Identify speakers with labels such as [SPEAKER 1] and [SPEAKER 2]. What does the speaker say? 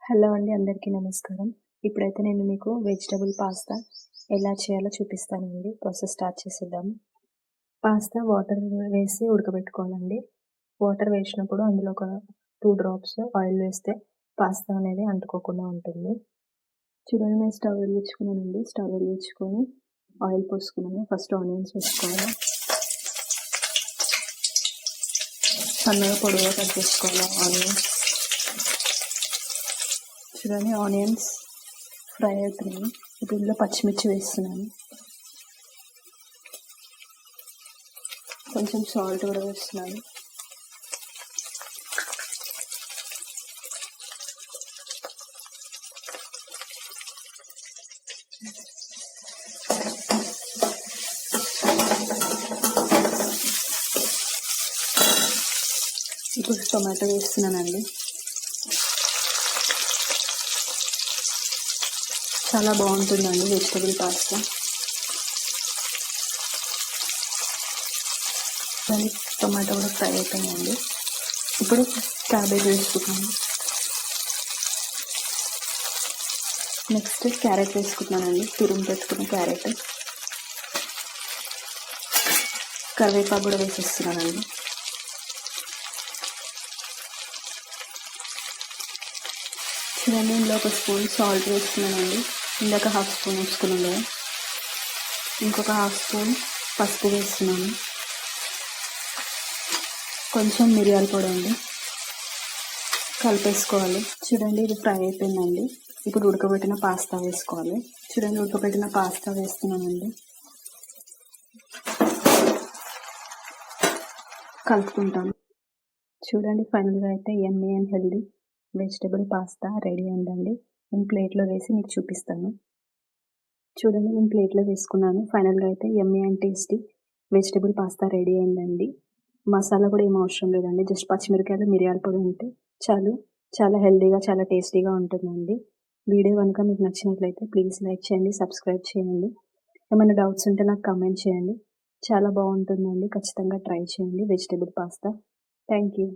[SPEAKER 1] Hello అండి, అందరికీ నమస్కారం. ఇప్పుడైతే నేను మీకు వెజిటబుల్ పాస్తా ఎలా చేయాలో చూపిస్తానండి. ప్రాసెస్ స్టార్ట్ చేసేద్దాము. పాస్తా వాటర్ వేసి ఉడకబెట్టుకోవాలండి. వాటర్ వేసినప్పుడు అందులో ఒక 2 డ్రాప్స్ ఆయిల్ వేస్తే పాస్తా అనేది అంటుకోకుండా ఉంటుంది. చూడండి, నేను స్టవ్ వెలిగించుకున్నానండి. స్టవ్ వెలిగించుకొని ఆయిల్ పోసుకున్నాను. ఫస్ట్ ఆనియన్స్ వేసుకోవాలి. సన్నగా పొడవుగా కట్ చేసుకోవాలి ఆనియన్స్. చూడండి, ఆనియన్స్ ఫ్రై అవుతున్నాయి. ఇప్పుడు ఇందులో పచ్చిమిర్చి వేస్తున్నాను. కొంచెం సాల్ట్ కూడా వేస్తున్నాను. ఇప్పుడు టొమాటో వేస్తున్నానండి. చాలా బాగుంటుందండి వెజిటబుల్ పాస్తా. మళ్ళీ టొమాటో కూడా ఫ్రై అయిపోయిందండి. ఇప్పుడు క్యాబేజ్ వేసుకుంటాను. నెక్స్ట్ క్యారెట్ వేసుకుంటున్నానండి. తురుము పెట్టుకున్న క్యారెట్. కరివేపాకు కూడా వేసేస్తున్నానండి. చూడండి, ఇందులో ఒక స్పూన్ సాల్ట్ వేసుకున్నానండి. ఇందాక హాఫ్ స్పూన్ వేసుకున్నాను కదా, ఇంకొక హాఫ్ స్పూన్ పసుపు వేస్తున్నాను. కొంచెం మిరియాల పొడి అండి, కలిపేసుకోవాలి. చూడండి, ఇది ఫ్రై అయిపోయిందండి. ఇప్పుడు ఉడకబెట్టిన పాస్తా వేసుకోవాలి. చూడండి, ఉడకబెట్టిన పాస్తా వేస్తున్నానండి. కలుపుకుంటాను. చూడండి, ఫైనల్గా అయితే యమ్మీ and healthy vegetable pasta ready అయిందండి. నేను ప్లేట్లో వేసి మీకు చూపిస్తాను. చూడండి, నేను ప్లేట్లో వేసుకున్నాను. ఫైనల్గా అయితే యమ్మీ and tasty vegetable pasta ready అయిందండి. మసాలా కూడా ఏం అవసరం లేదండి. జస్ట్ పచ్చిమిరకాయలు, మిరియాల పొడి ఉంటే చాలు. చాలా హెల్దీగా, చాలా టేస్టీగా ఉంటుందండి. వీడియో కనుక మీకు నచ్చినట్లయితే ప్లీజ్ లైక్ చేయండి, సబ్స్క్రైబ్ చేయండి. ఏమైనా డౌట్స్ ఉంటే నాకు కామెంట్ చేయండి. చాలా బాగుంటుందండి. ఖచ్చితంగా ట్రై చేయండి వెజిటబుల్ పాస్తా. Thank you.